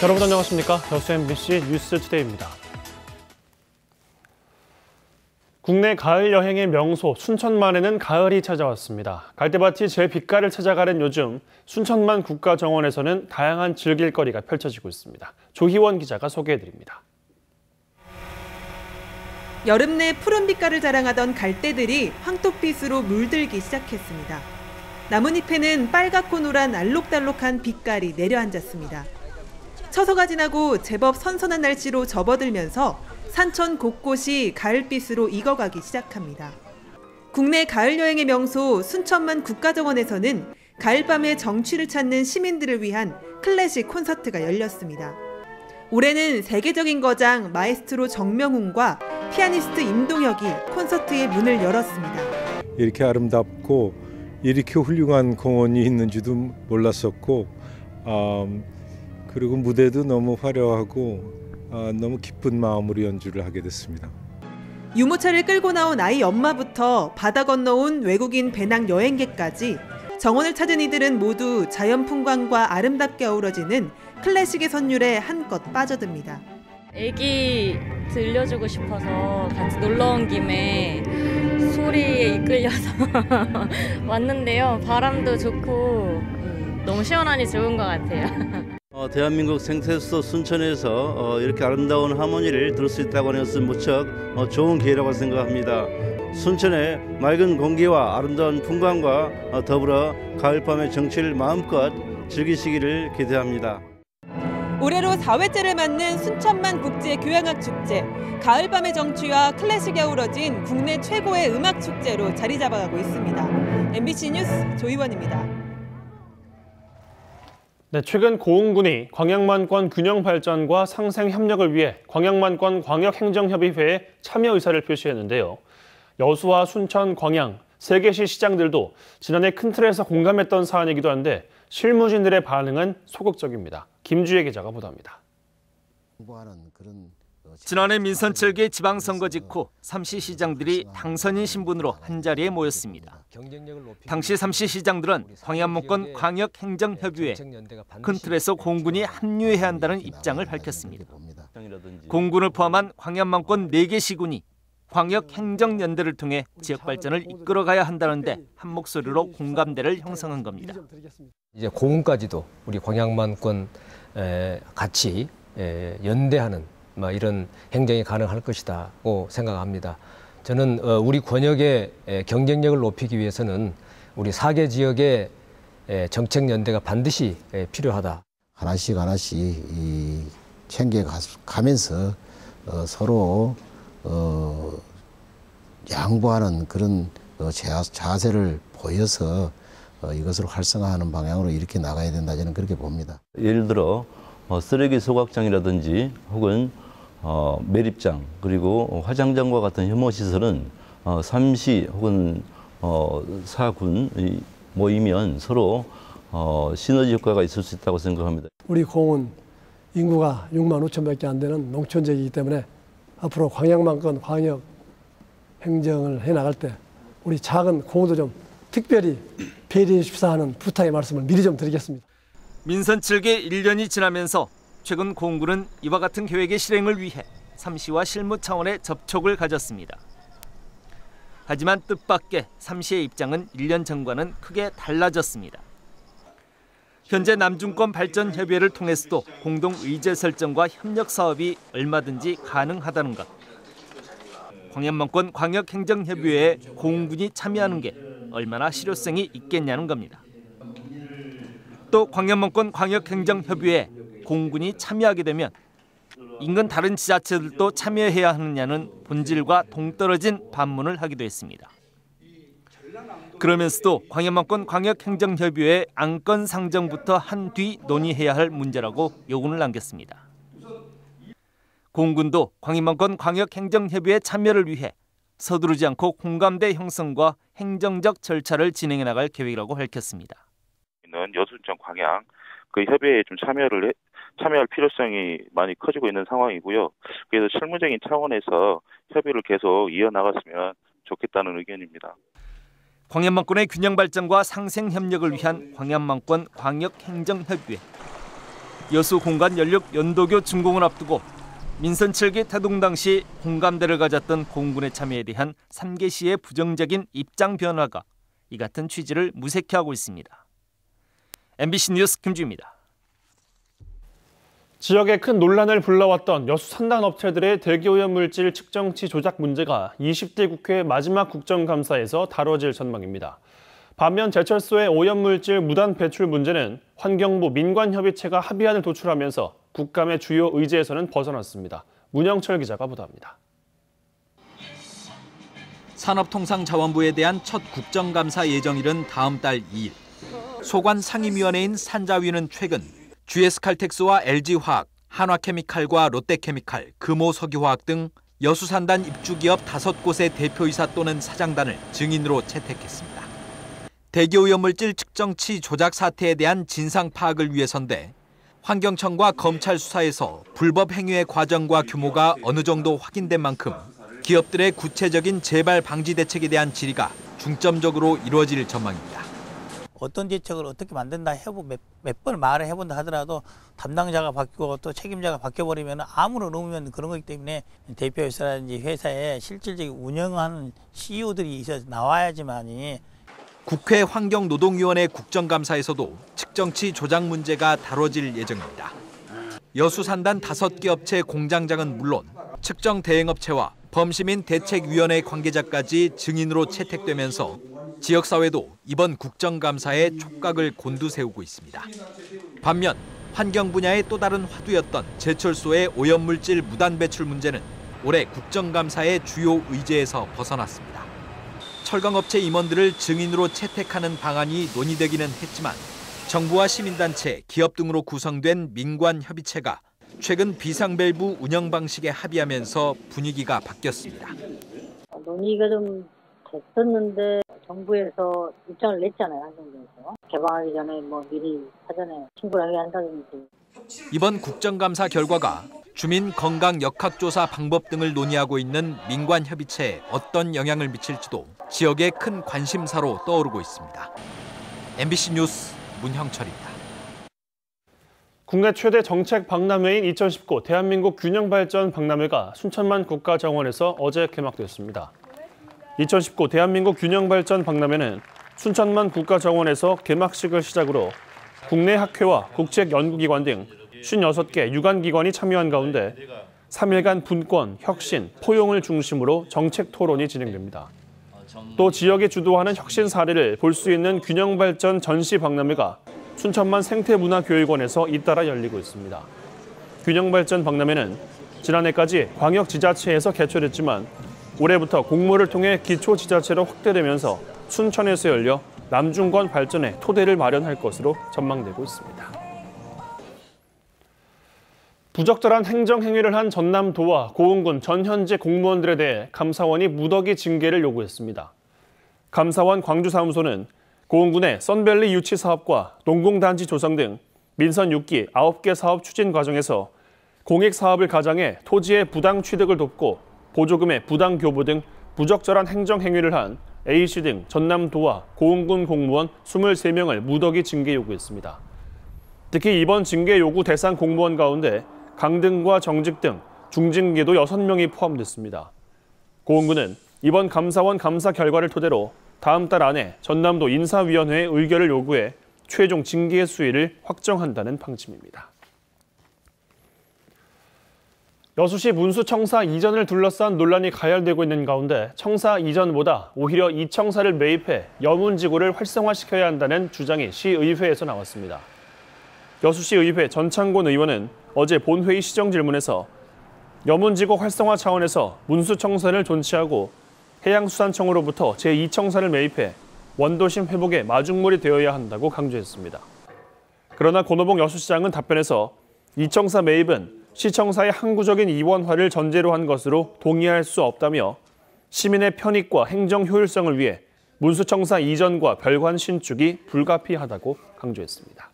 여러분 안녕하십니까? 여수 MBC 뉴스투데이입니다. 국내 가을 여행의 명소 순천만에는 가을이 찾아왔습니다. 갈대밭이 제 빛깔을 찾아가는 요즘 순천만 국가정원에서는 다양한 즐길거리가 펼쳐지고 있습니다. 조희원 기자가 소개해드립니다. 여름 내 푸른 빛깔을 자랑하던 갈대들이 황토빛으로 물들기 시작했습니다. 나뭇잎에는 빨갛고 노란 알록달록한 빛깔이 내려앉았습니다. 처서가 지나고 제법 선선한 날씨로 접어들면서 산천 곳곳이 가을빛으로 익어가기 시작합니다. 국내 가을 여행의 명소 순천만 국가정원에서는 가을밤의 정취를 찾는 시민들을 위한 클래식 콘서트가 열렸습니다. 올해는 세계적인 거장 마에스트로 정명훈과 피아니스트 임동혁이 콘서트의 문을 열었습니다. 이렇게 아름답고 이렇게 훌륭한 공원이 있는지도 몰랐었고 그리고 무대도 너무 화려하고 너무 기쁜 마음으로 연주를 하게 됐습니다. 유모차를 끌고 나온 아이 엄마부터 바다 건너온 외국인 배낭 여행객까지 정원을 찾은 이들은 모두 자연 풍광과 아름답게 어우러지는 클래식의 선율에 한껏 빠져듭니다. 애기 들려주고 싶어서 같이 놀러 온 김에 소리에 이끌려서 왔는데요. 바람도 좋고 너무 시원하니 좋은 것 같아요. 대한민국 생태수도 순천에서 이렇게 아름다운 하모니를 들을 수 있다고 하는 것은 무척 좋은 기회라고 생각합니다. 순천의 맑은 공기와 아름다운 풍광과 더불어 가을밤의 정취를 마음껏 즐기시기를 기대합니다. 올해로 4회째를 맞는 순천만 국제교향악축제, 가을밤의 정취와 클래식이 어우러진 국내 최고의 음악축제로 자리 잡아가고 있습니다. MBC 뉴스 조희원입니다. 네, 최근 고흥군이 광양만권 균형 발전과 상생 협력을 위해 광양만권 광역행정협의회에 참여 의사를 표시했는데요. 여수와 순천, 광양, 세 개시 시장들도 지난해 큰 틀에서 공감했던 사안이기도 한데 실무진들의 반응은 소극적입니다. 김주혜 기자가 보도합니다. 지난해 민선 7개 지방선거 직후 3시 시장들이 당선인 신분으로 한자리에 모였습니다. 당시 3시 시장들은 광양만권 광역행정협의회 큰 틀에서 공군이 합류해야 한다는 입장을 밝혔습니다. 공군을 포함한 광양만권 4개 시군이 광역행정연대를 통해 지역 발전을 이끌어가야 한다는데 한 목소리로 공감대를 형성한 겁니다. 이제 공군까지도 우리 광양만권 같이 연대하는 이런 행정이 가능할 것이라고 생각합니다. 저는 우리 권역의 경쟁력을 높이기 위해서는 우리 4개 지역의 정책 연대가 반드시 필요하다. 하나씩 챙겨가면서 서로 양보하는 그런 자세를 보여서 이것을 활성화하는 방향으로 이렇게 나가야 된다, 저는 그렇게 봅니다. 예를 들어 쓰레기 소각장이라든지 혹은 매립장 그리고 화장장과 같은 혐오시설은 3시 혹은 4군이 모이면 서로 시너지 효과가 있을 수 있다고 생각합니다. 우리 공은 인구가 6만 5천밖에 안 되는 농촌 지역이기 때문에 앞으로 광양만권 광역 행정을 해나갈 때 우리 작은 공도 좀 특별히 배려해 주십사 하는 부탁의 말씀을 미리 좀 드리겠습니다. 민선 7개 1년이 지나면서 최근 공군은 이와 같은 계획의 실행을 위해 3시와 실무 차원의 접촉을 가졌습니다. 하지만 뜻밖의 3시의 입장은 1년 전과는 크게 달라졌습니다. 현재 남중권 발전협의회를 통해서도 공동 의제 설정과 협력 사업이 얼마든지 가능하다는 것. 광양만권 광역행정협의회에 공군이 참여하는 게 얼마나 실효성이 있겠냐는 겁니다. 또 광양만권 광역행정협의회에 공군이 참여하게 되면 인근 다른 지자체들도 참여해야 하느냐는 본질과 동떨어진 반문을 하기도 했습니다. 그러면서도 광양만권 광역행정협의회 안건 상정부터 한 뒤 논의해야 할 문제라고 요구를 남겼습니다. 공군도 광양만권 광역행정협의회 참여를 위해 서두르지 않고 공감대 형성과 행정적 절차를 진행해 나갈 계획이라고 밝혔습니다. 여순천 광양 그 협의회에 좀 참여할 필요성이 많이 커지고 있는 상황이고요. 그래서 실무적인 차원에서 협의를 계속 이어나갔으면 좋겠다는 의견입니다. 광양만권의 균형 발전과 상생 협력을 위한 광양만권 광역행정협의회. 여수 공간 연력 연도교 준공을 앞두고 민선 7기 태동 당시 공감대를 가졌던 공군의 참여에 대한 3개 시의 부정적인 입장 변화가 이 같은 취지를 무색해 하고 있습니다. MBC 뉴스 김주입니다. 지역에 큰 논란을 불러왔던 여수 산단 업체들의 대기오염물질 측정치 조작 문제가 20대 국회 마지막 국정감사에서 다뤄질 전망입니다. 반면 제철소의 오염물질 무단 배출 문제는 환경부 민관협의체가 합의안을 도출하면서 국감의 주요 의제에서는 벗어났습니다. 문영철 기자가 보도합니다. 산업통상자원부에 대한 첫 국정감사 예정일은 다음 달 2일. 소관 상임위원회인 산자위는 최근 GS칼텍스와 LG화학, 한화케미칼과 롯데케미칼, 금호석유화학 등 여수산단 입주기업 5곳의 대표이사 또는 사장단을 증인으로 채택했습니다. 대기오염물질 측정치 조작 사태에 대한 진상 파악을 위해서인데 환경청과 검찰 수사에서 불법 행위의 과정과 규모가 어느 정도 확인된 만큼 기업들의 구체적인 재발 방지 대책에 대한 질의가 중점적으로 이루어질 전망입니다. 어떤 대책을 어떻게 만든다 몇 번 말을 해본다 하더라도 담당자가 바뀌고 또 책임자가 바뀌어버리면 아무런 의미는 그런 거기 때문에 대표이사라든지 회사에 실질적인 운영하는 CEO들이 있어서 나와야지만이. 국회 환경노동위원회 국정감사에서도 측정치 조작 문제가 다뤄질 예정입니다. 여수산단 5개 업체 공장장은 물론 측정 대행업체와 범시민 대책위원회 관계자까지 증인으로 채택되면서 지역사회도 이번 국정감사에 촉각을 곤두세우고 있습니다. 반면 환경 분야의 또 다른 화두였던 제철소의 오염물질 무단 배출 문제는 올해 국정감사의 주요 의제에서 벗어났습니다. 철강업체 임원들을 증인으로 채택하는 방안이 논의되기는 했지만 정부와 시민단체, 기업 등으로 구성된 민관협의체가 최근 비상밸브 운영 방식에 합의하면서 분위기가 바뀌었습니다. 논의가 좀 됐었는데 정부에서 입장을 냈잖아요. 환경부에서. 개방하기 전에 미리 사전에 신고를 하게 한다든지. 이번 국정감사 결과가 주민 건강 역학조사 방법 등을 논의하고 있는 민관협의체에 어떤 영향을 미칠지도 지역의 큰 관심사로 떠오르고 있습니다. MBC 뉴스 문형철입니다. 국내 최대 정책 박람회인 2019 대한민국 균형발전 박람회가 순천만 국가정원에서 어제 개막됐습니다. 2019 대한민국 균형발전 박람회는 순천만 국가정원에서 개막식을 시작으로 국내 학회와 국책연구기관 등 56개 유관기관이 참여한 가운데 3일간 분권, 혁신, 포용을 중심으로 정책 토론이 진행됩니다. 또 지역이 주도하는 혁신 사례를 볼 수 있는 균형발전 전시 박람회가 순천만 생태문화교육원에서 잇따라 열리고 있습니다. 균형발전 박람회는 지난해까지 광역지자체에서 개최됐지만 올해부터 공모를 통해 기초지자체로 확대되면서 순천에서 열려 남중권 발전의 토대를 마련할 것으로 전망되고 있습니다. 부적절한 행정행위를 한 전남도와 고흥군 전 현직 공무원들에 대해 감사원이 무더기 징계를 요구했습니다. 감사원 광주사무소는 고흥군의 썬밸리 유치 사업과 농공단지 조성 등 민선 6기 9개 사업 추진 과정에서 공익 사업을 가장해 토지의 부당 취득을 돕고 보조금의 부당 교부 등 부적절한 행정행위를 한 A씨 등 전남도와 고흥군 공무원 23명을 무더기 징계 요구했습니다. 특히 이번 징계 요구 대상 공무원 가운데 강등과 정직 등 중징계도 6명이 포함됐습니다. 고흥군은 이번 감사원 감사 결과를 토대로 다음 달 안에 전남도 인사위원회의 의결을 요구해 최종 징계의 수위를 확정한다는 방침입니다. 여수시 문수청사 이전을 둘러싼 논란이 가열되고 있는 가운데 청사 이전보다 오히려 이 청사를 매입해 여문지구를 활성화시켜야 한다는 주장이 시의회에서 나왔습니다. 여수시 의회 전창곤 의원은 어제 본회의 시정 질문에서 여문지구 활성화 차원에서 문수청사를 존치하고 해양수산청으로부터 제2청사를 매입해 원도심 회복에 마중물이 되어야 한다고 강조했습니다. 그러나 권오봉 여수시장은 답변에서 이 청사 매입은 시청사의 항구적인 이원화를 전제로 한 것으로 동의할 수 없다며 시민의 편익과 행정 효율성을 위해 문수청사 이전과 별관 신축이 불가피하다고 강조했습니다.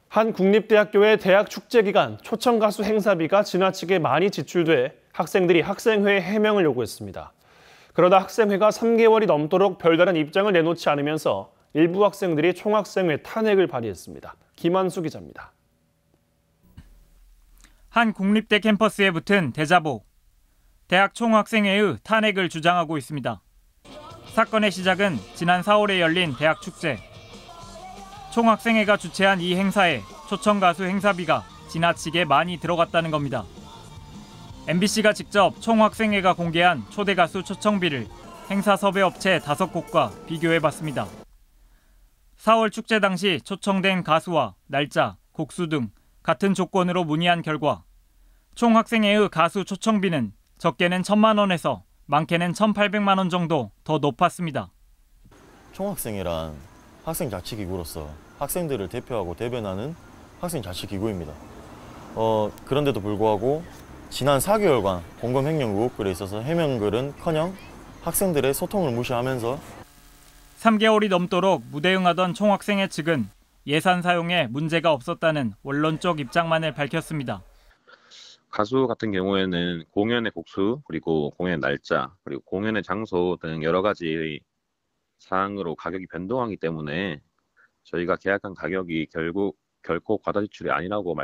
한 국립대학교의 대학 축제 기간 초청 가수 행사비가 지나치게 많이 지출돼 학생들이 학생회에 해명을 요구했습니다. 그러다 학생회가 3개월이 넘도록 별다른 입장을 내놓지 않으면서 일부 학생들이 총학생회 탄핵을 발의했습니다. 김한수 기자입니다. 한 국립대 캠퍼스에 붙은 대자보. 대학 총학생회의 탄핵을 주장하고 있습니다. 사건의 시작은 지난 4월에 열린 대학 축제. 총학생회가 주최한 이 행사에 초청 가수 행사비가 지나치게 많이 들어갔다는 겁니다. MBC가 직접 총학생회가 공개한 초대 가수 초청비를 행사 섭외업체 5곳과 비교해봤습니다. 4월 축제 당시 초청된 가수와 날짜, 곡수 등 같은 조건으로 문의한 결과 총학생회의 가수 초청비는 적게는 1,000만 원에서 많게는 1,800만 원 정도 더 높았습니다. 총학생회란 학생자치기구로서 학생들을 대표하고 대변하는 학생자치기구입니다. 그런데도 불구하고 지난 4개월간 공금 횡령 의혹글에 있어서 해명글은커녕 학생들의 소통을 무시하면서 3개월이 넘도록 무대응하던 총학생회 측은 예산 사용에 문제가 없었다는 원론적 입장만을 밝혔습니다. 가수 같은 경우에는 공연의 곡수, 그리고 공연 날짜, 그리고 공연의 장소 등 여러 가지 사항으로 가격이 변동하기 때문에 저희가 계약한 가격이 결코 과다 지출이 아니라고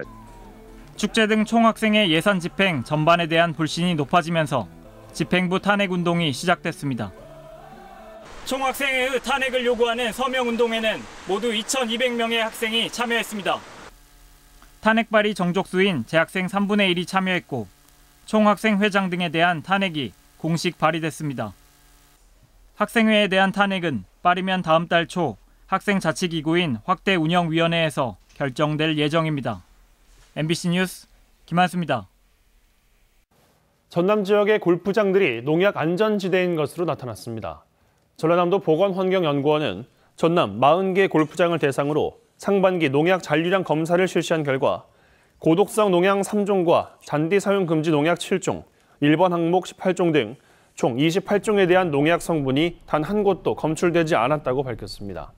축제 등 총학생회 예산 집행 전반에 대한 불신이 높아지면서 집행부 탄핵 운동이 시작됐습니다. 총학생회의 탄핵을 요구하는 서명운동에는 모두 2,200명의 학생이 참여했습니다. 탄핵 발의 정족수인 재학생 3분의 1이 참여했고 총학생 회장 등에 대한 탄핵이 공식 발의됐습니다. 학생회에 대한 탄핵은 빠르면 다음 달 초 학생자치기구인 확대운영위원회에서 결정될 예정입니다. MBC 뉴스 김한수입니다. 전남 지역의 골프장들이 농약 안전지대인 것으로 나타났습니다. 전라남도 보건환경연구원은 전남 40개 골프장을 대상으로 상반기 농약 잔류량 검사를 실시한 결과 고독성 농약 3종과 잔디 사용 금지 농약 7종, 1번 항목 18종 등 총 28종에 대한 농약 성분이 단 한 곳도 검출되지 않았다고 밝혔습니다.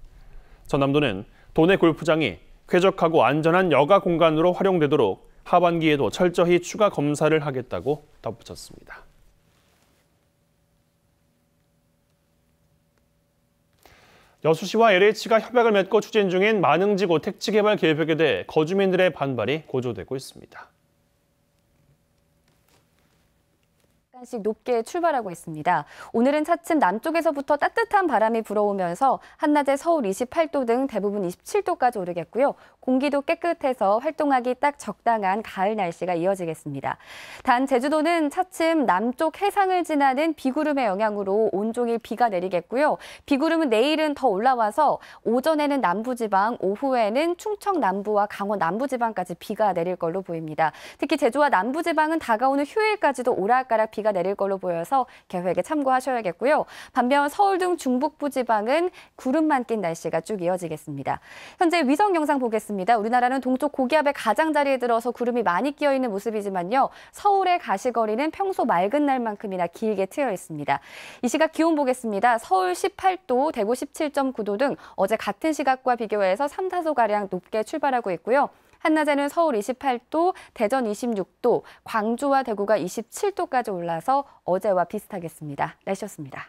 전남도는 도내 골프장이 쾌적하고 안전한 여가 공간으로 활용되도록 하반기에도 철저히 추가 검사를 하겠다고 덧붙였습니다. 여수시와 LH가 협약을 맺고 추진 중인 만흥지구 택지 개발 계획에 대해 거주민들의 반발이 고조되고 있습니다. 씩 높게 출발하고 있습니다. 오늘은 차츰 남쪽에서부터 따뜻한 바람이 불어오면서 한낮에 서울 28도 등 대부분 27도까지 오르겠고요. 공기도 깨끗해서 활동하기 딱 적당한 가을 날씨가 이어지겠습니다. 단 제주도는 차츰 남쪽 해상을 지나는 비구름의 영향으로 온종일 비가 내리겠고요. 비구름은 내일은 더 올라와서 오전에는 남부지방, 오후에는 충청 남부와 강원 남부지방까지 비가 내릴 걸로 보입니다. 특히 제주와 남부지방은 다가오는 휴일까지도 오락가락 비가 내릴 걸로 보여서 계획에 참고하셔야겠고요. 반면 서울 등 중북부 지방은 구름만 낀 날씨가 쭉 이어지겠습니다. 현재 위성 영상 보겠습니다. 우리나라는 동쪽 고기압의 가장자리에 들어서 구름이 많이 끼어 있는 모습이지만요. 서울의 가시거리는 평소 맑은 날만큼이나 길게 트여 있습니다. 이 시각 기온 보겠습니다. 서울 18도, 대구 17.9도 등 어제 같은 시각과 비교해서 3, 4도가량 높게 출발하고 있고요. 한낮에는 서울 28도, 대전 26도, 광주와 대구가 27도까지 올라서 어제와 비슷하겠습니다. 날씨였습니다.